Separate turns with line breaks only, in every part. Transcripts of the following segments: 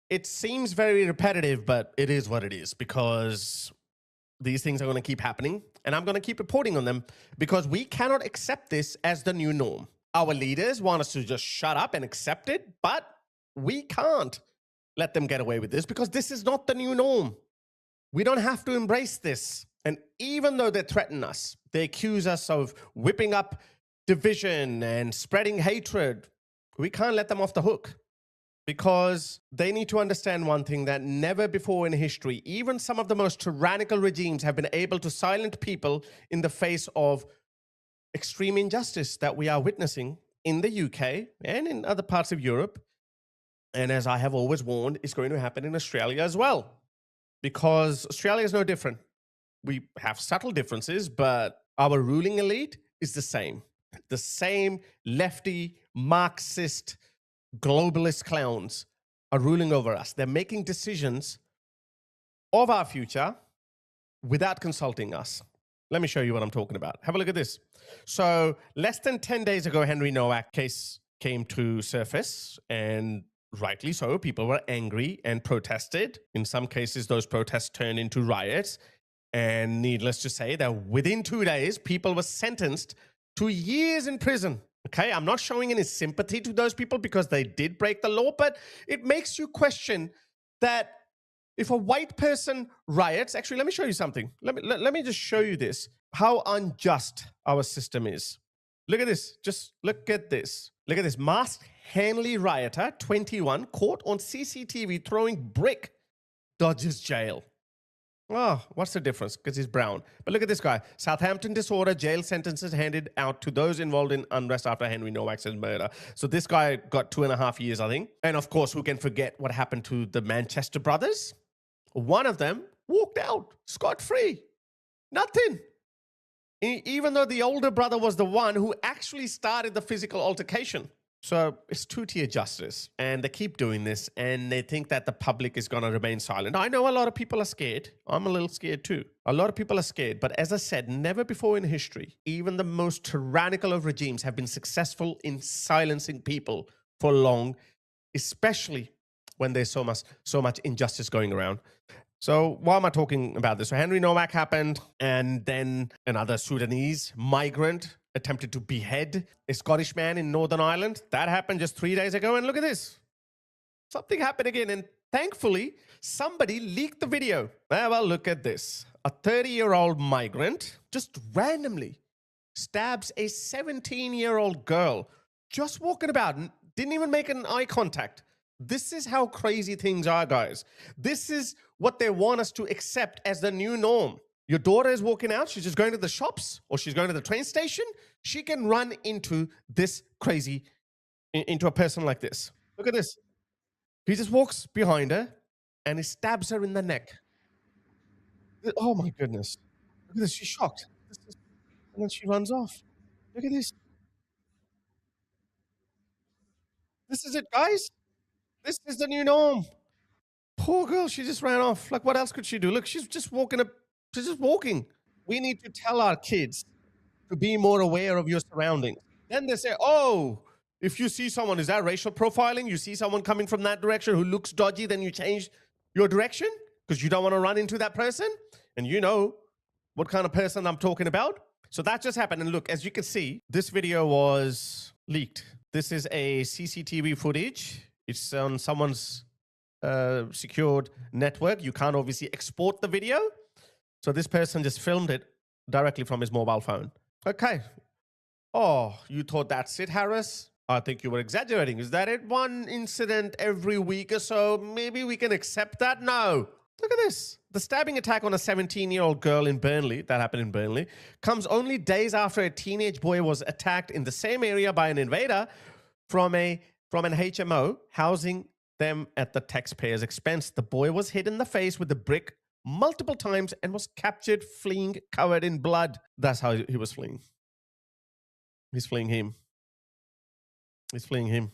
It seems very repetitive, but it is what it is because these things are going to keep happening and I'm going to keep reporting on them because we cannot accept this as the new norm. Our leaders want us to just shut up and accept it, but we can't let them get away with this because this is not the new norm. We don't have to embrace this. And even though they threaten us, they accuse us of whipping up division and spreading hatred, we can't let them off the hook. Because they need to understand one thing, that never before in history, even some of the most tyrannical regimes have been able to silence people in the face of extreme injustice that we are witnessing in the UK and in other parts of Europe. And as I have always warned, it's going to happen in Australia as well. Because Australia is no different. We have subtle differences, but our ruling elite is the same. The same lefty, Marxist, globalist clowns are ruling over us. They're making decisions of our future without consulting us. Let me show you what I'm talking about. Have a look at this. So less than 10 days ago, Henry Nowak case came to surface, and rightly so. People were angry and protested. In some cases, those protests turned into riots. And needless to say that within 2 days, people were sentenced to years in prison. Okay, I'm not showing any sympathy to those people because they did break the law, but it makes you question that if a white person riots, actually, let me show you something. Let me just show you this, how unjust our system is. Look at this. Just look at this. Look at this. Masked Hanley rioter, 21, caught on CCTV throwing brick, dodges jail. Oh, what's the difference? Because he's brown. But look at this guy. Southampton disorder, jail sentences handed out to those involved in unrest after Henry Nowak's murder. So this guy got 2.5 years, I think. And of course, who can forget what happened to the Manchester brothers? One of them walked out scot-free. Nothing. Even though the older brother was the one who actually started the physical altercation. So it's two-tier justice, and they keep doing this, and they think that the public is going to remain silent. I know a lot of people are scared. I'm a little scared too. A lot of people are scared, but as I said, never before in history, even the most tyrannical of regimes have been successful in silencing people for long, especially when there's so much injustice going around. So why am I talking about this? So Henry Nowak happened, and then another Sudanese migrant attempted to behead a Scottish man in Northern Ireland. That happened just 3 days ago. And look at this. Something happened again. And thankfully, somebody leaked the video. Well, look at this. A 30-year-old migrant just randomly stabs a 17-year-old girl just walking about and didn't even make an eye contact. This is how crazy things are, guys. This is what they want us to accept as the new norm. Your daughter is walking out, she's just going to the shops or she's going to the train station. She can run into this crazy, into a person like this. Look at this. He just walks behind her and he stabs her in the neck. Oh my goodness. Look at this, she's shocked. And then she runs off. Look at this. This is it, guys. This is the new norm. Poor girl, she just ran off. Like, what else could she do? Look, she's just walking up. She's just walking. We need to tell our kids to be more aware of your surroundings. Then they say, oh, if you see someone, is that racial profiling? You see someone coming from that direction who looks dodgy, then you change your direction because you don't want to run into that person. And you know what kind of person I'm talking about. So that just happened. And look, as you can see, this video was leaked. This is a CCTV footage. It's on someone's secured network. You can't obviously export the video. So this person just filmed it directly from his mobile phone. Okay. Oh, you thought that's it, Harris? I think you were exaggerating. Is that it? One incident every week or so? Maybe we can accept that? No. Look at this. The stabbing attack on a 17-year-old girl in Burnley, that happened in Burnley, comes only days after a teenage boy was attacked in the same area by an invader from an HMO housing them at the taxpayer's expense. The boy was hit in the face with a brick multiple times and was captured fleeing covered in blood. That's how he was fleeing. He's fleeing him. He's fleeing him.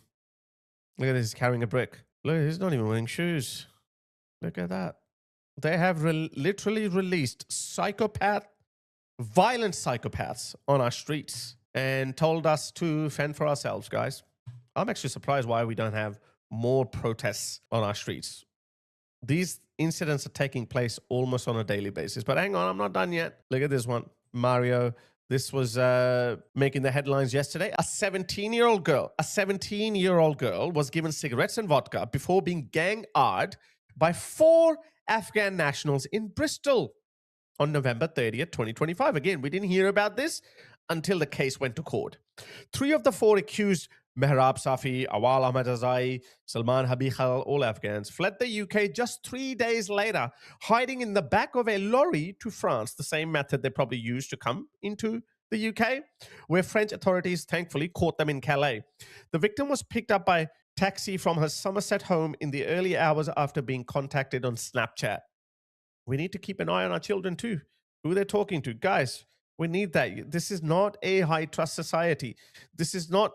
Look at this, he's carrying a brick. Look, he's not even wearing shoes. Look at that. They have literally released violent psychopaths on our streets and told us to fend for ourselves, guys. I'm actually surprised why we don't have more protests on our streets. These incidents are taking place almost on a daily basis. But hang on, I'm not done yet. Look at this one. Mario, this was making the headlines yesterday. A 17-year-old girl was given cigarettes and vodka before being gang-ed by 4 Afghan nationals in Bristol on November 30th, 2025. Again, we didn't hear about this until the case went to court. 3 of the 4 accused, Mehrab Safi, Awal Ahmadazai, Salman Habikhal, all Afghans, fled the UK just 3 days later, hiding in the back of a lorry to France, the same method they probably used to come into the UK, where French authorities thankfully caught them in Calais. The victim was picked up by taxi from her Somerset home in the early hours after being contacted on Snapchat. We need to keep an eye on our children too, who they're talking to. Guys, we need that. This is not a high trust society. This is not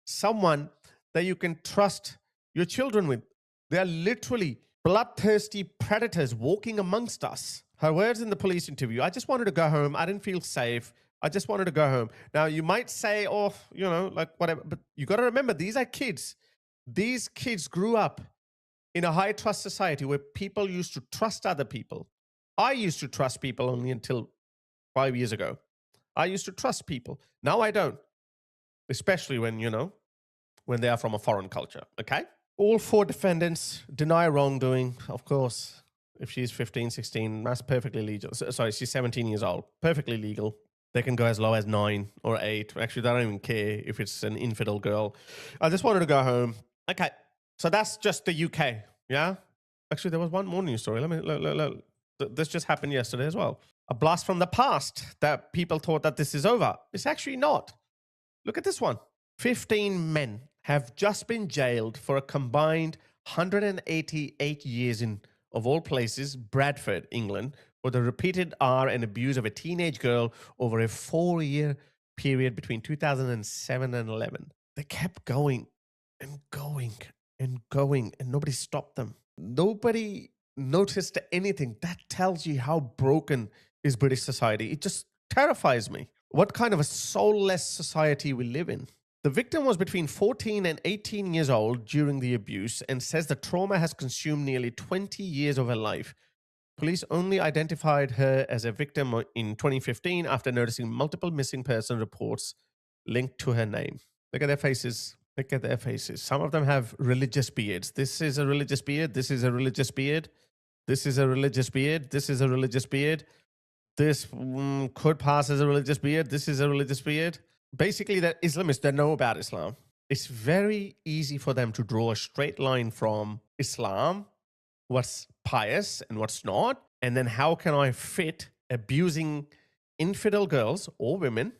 someone that you can trust your children with. They are literally bloodthirsty predators walking amongst us. Her words in the police interview: I just wanted to go home. I didn't feel safe. I just wanted to go home. Now, you might say, oh, like whatever, but you got to remember, these are kids. These kids grew up in a high trust society where people used to trust other people. I used to trust people only until 5 years ago. I used to trust people. Now I don't, especially when they are from a foreign culture. Okay. All 4 defendants deny wrongdoing. Of course, if she's 15, 16, that's perfectly legal. Sorry, she's 17 years old. Perfectly legal. They can go as low as 9 or 8. Actually, they don't even care if it's an infidel girl. I just wanted to go home. Okay. So that's just the UK. Yeah. Actually, there was one more news story. This just happened yesterday as well. A blast from the past that people thought that this is over. It's actually not. Look at this one. 15 men have just been jailed for a combined 188 years in, of all places, Bradford, England, for the repeated and abuse of a teenage girl over a 4-year period between 2007 and 11. They kept going and going and going, and nobody stopped them. Nobody noticed anything. That tells you how broken is British society. It just terrifies me. What kind of a soulless society we live in. The victim was between 14 and 18 years old during the abuse and says the trauma has consumed nearly 20 years of her life. Police only identified her as a victim in 2015 after noticing multiple missing person reports linked to her name. Look at their faces. Look at their faces. Some of them have religious beards. This is a religious beard. This is a religious beard. This is a religious beard. This is a religious beard. This could pass as a religious beard. This is a religious beard. Basically, they're Islamists. They know about Islam. It's very easy for them to draw a straight line from Islam, what's pious and what's not. And then how can I fit abusing infidel girls or women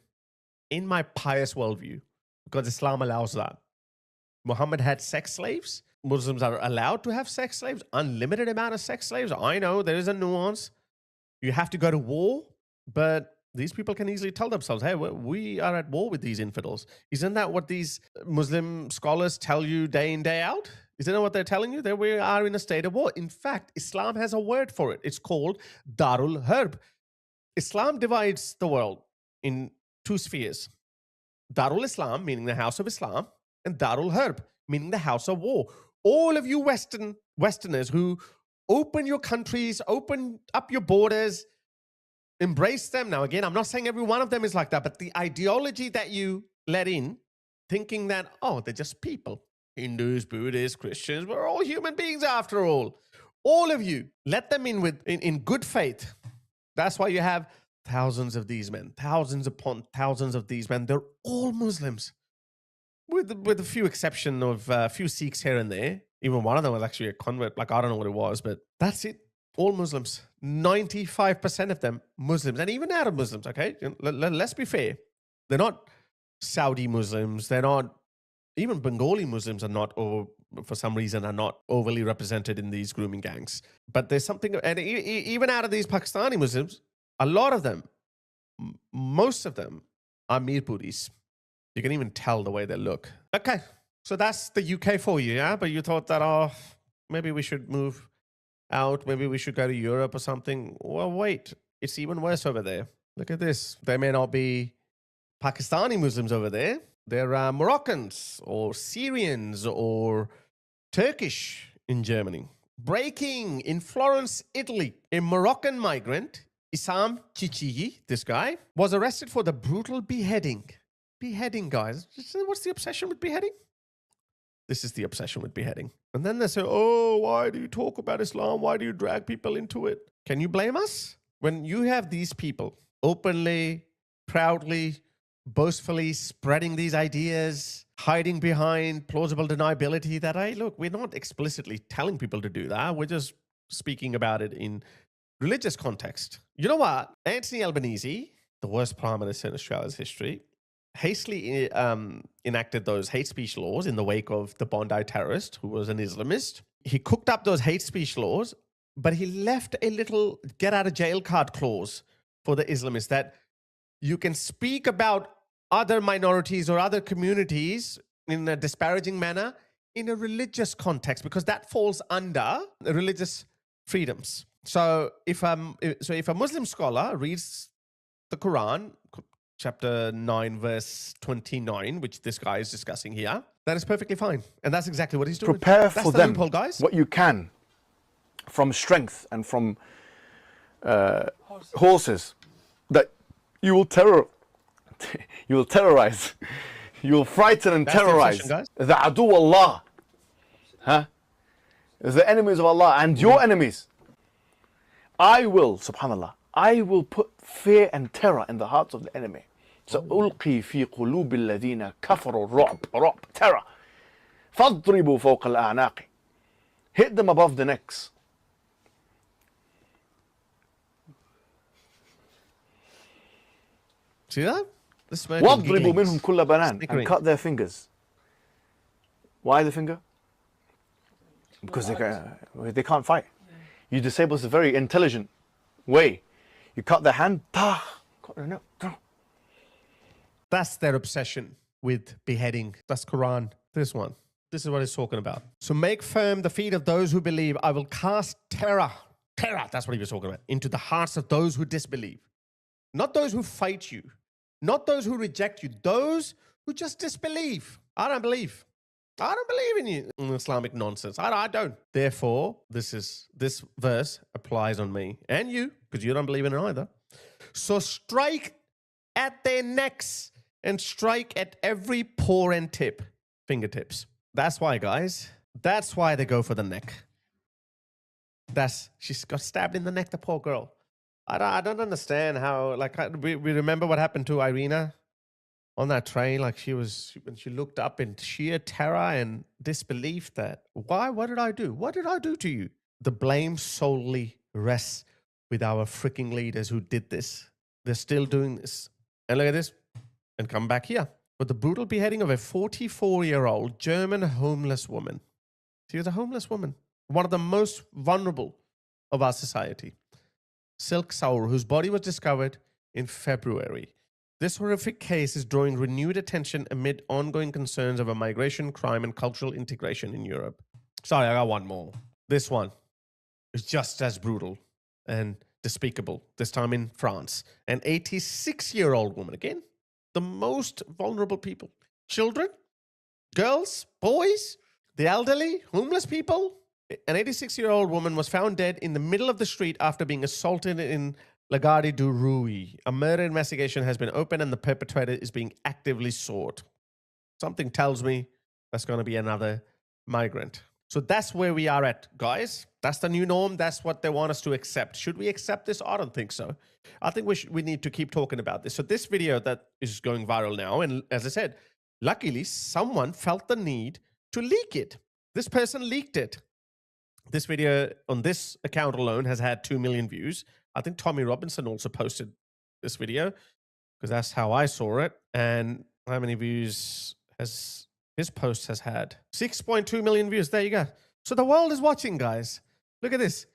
in my pious worldview? Because Islam allows that. Muhammad had sex slaves. Muslims are allowed to have sex slaves, unlimited amount of sex slaves. I know there is a nuance. You have to go to war, but these people can easily tell themselves, hey, we are at war with these infidels. Isn't that what these Muslim scholars tell you day in, day out? Isn't that what they're telling you? That we are in a state of war. In fact, Islam has a word for it. It's called Darul Harb. Islam divides the world in 2 spheres. Darul Islam, meaning the house of Islam, and Darul Harb, meaning the house of war. All of you Westerners who open your countries, open up your borders, embrace them. Now, again, I'm not saying every one of them is like that, but the ideology that you let in, thinking that, oh, they're just people. Hindus, Buddhists, Christians, we're all human beings after all. All of you, let them in good faith. That's why you have thousands of these men, thousands upon thousands of these men. They're all Muslims, with a few exception of a few Sikhs here and there. Even one of them was actually a convert. Like, I don't know what it was, but that's it. All Muslims. 95% of them Muslims, and even Arab Muslims. Okay, let's be fair. They're not Saudi Muslims. They're not. Even Bengali Muslims are not, or for some reason, are not overly represented in these grooming gangs. But there's something, and even out of these Pakistani Muslims, a lot of them, most of them, are Mirpuris. You can even tell the way they look. Okay, so that's the UK for you, yeah? But you thought that, oh, maybe we should move out. Maybe we should go to Europe or something. Well, wait, it's even worse over there. Look at this. They may not be Pakistani Muslims over there. They're Moroccans or Syrians or Turkish in Germany. Breaking in Florence, Italy. A Moroccan migrant, Issam Chichiyi, this guy, was arrested for the brutal beheading. Beheading, guys. What's the obsession with beheading? This is the obsession with beheading. And then they say, oh, why do you talk about Islam? Why do you drag people into it? Can you blame us? When you have these people openly, proudly, boastfully spreading these ideas, hiding behind plausible deniability that, hey, look, we're not explicitly telling people to do that. We're just speaking about it in religious context. You know what? Anthony Albanese, the worst prime minister in Australia's history, hastily enacted those hate speech laws in the wake of the Bondi terrorist, who was an Islamist. He cooked up those hate speech laws, but he left a little get out of jail card clause for the Islamists that you can speak about other minorities or other communities in a disparaging manner in a religious context, because that falls under religious freedoms. So if a Muslim scholar reads the Quran, chapter 9, verse 29, which this guy is discussing here, that is perfectly fine. And that's exactly what he's doing.
Prepare
that's
for
the
them
loophole, guys.
What you can from strength and from horses that you will terrorize, you will frighten and
That's
terrorize the adu Allah, the enemies of Allah and your enemies. I will, subhanallah, I will put fear and terror in the hearts of the enemy. So ألقي في قلوب الذين كفروا رعب, terror. فاضربوا فوق الأعناق. Hit them above the necks.
See that?
واضربوا منهم كل بنان, and cut their fingers. Why the finger? Because they can't fight. You disable a very intelligent way. You cut their hand, cut their neck.
That's their obsession with beheading. That's Quran. This one. This is what it's talking about. So make firm the feet of those who believe. I will cast terror. Terror, that's what he was talking about. Into the hearts of those who disbelieve. Not those who fight you. Not those who reject you. Those who just disbelieve. I don't believe. I don't believe in you. Islamic nonsense. I don't. Therefore, this verse applies on me and you, because you don't believe in it either. So strike at their necks and strike at every paw and tip. Fingertips. That's why, guys. That's why they go for the neck. She's got stabbed in the neck, the poor girl. I don't understand how, we remember what happened to Irina on that train. Like when she looked up in sheer terror and disbelief that, why? What did I do? What did I do to you? The blame solely rests with our freaking leaders who did this. They're still doing this. And look at this. And come back here. But the brutal beheading of a 44-year-old German homeless woman. She was a homeless woman. One of the most vulnerable of our society. Silk Saur, whose body was discovered in February. This horrific case is drawing renewed attention amid ongoing concerns over migration, crime, and cultural integration in Europe. Sorry, I got one more. This one is just as brutal and despicable, this time in France. An 86-year-old woman, again, the most vulnerable people. Children, girls, boys, the elderly, homeless people. An 86-year-old woman was found dead in the middle of the street after being assaulted in La Garde du Rui. A murder investigation has been opened and the perpetrator is being actively sought. Something tells me that's going to be another migrant. So that's where we are at, guys. That's the new norm. That's what they want us to accept. Should we accept this? I don't think so. I think we need to keep talking about this. So this video that is going viral now, and as I said, luckily someone felt the need to leak it. This person leaked it. This video on this account alone has had 2 million views. I think Tommy Robinson also posted this video because that's how I saw it. And how many views has his post has had? 6.2 million views. There you go. So the world is watching, guys. Look at this.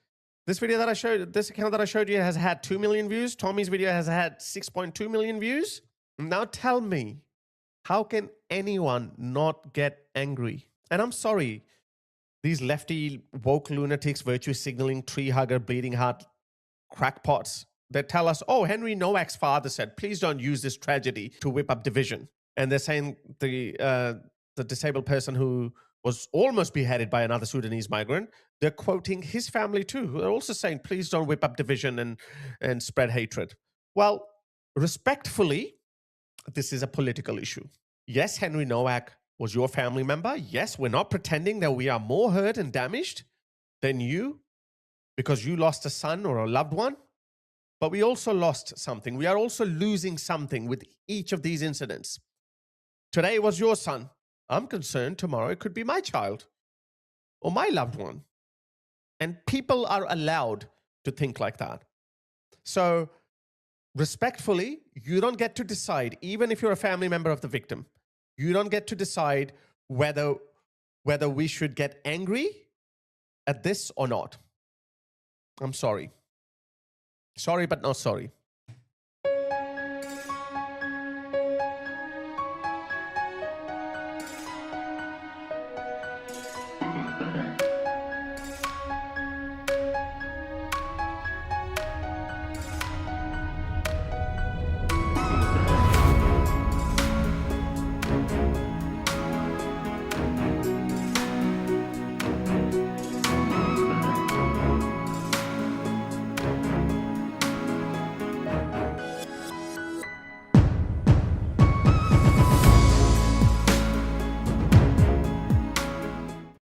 This video that I showed, this account that I showed you has had 2 million views. Tommy's video has had 6.2 million views. Now tell me, how can anyone not get angry? And I'm sorry. These lefty, woke lunatics, virtue signaling, tree hugger, bleeding heart crackpots that tell us, oh, Henry Nowak's father said, please don't use this tragedy to whip up division. And they're saying the disabled person who was almost beheaded by another Sudanese migrant, they're quoting his family too. They're also saying, please don't whip up division and spread hatred. Well, respectfully, this is a political issue. Yes, Henry Nowak was your family member. Yes, we're not pretending that we are more hurt and damaged than you because you lost a son or a loved one. But we also lost something. We are also losing something with each of these incidents. Today was your son. I'm concerned tomorrow it could be my child or my loved one. And people are allowed to think like that. So respectfully, you don't get to decide, even if you're a family member of the victim, you don't get to decide whether we should get angry at this or not. I'm sorry. Sorry, but not sorry.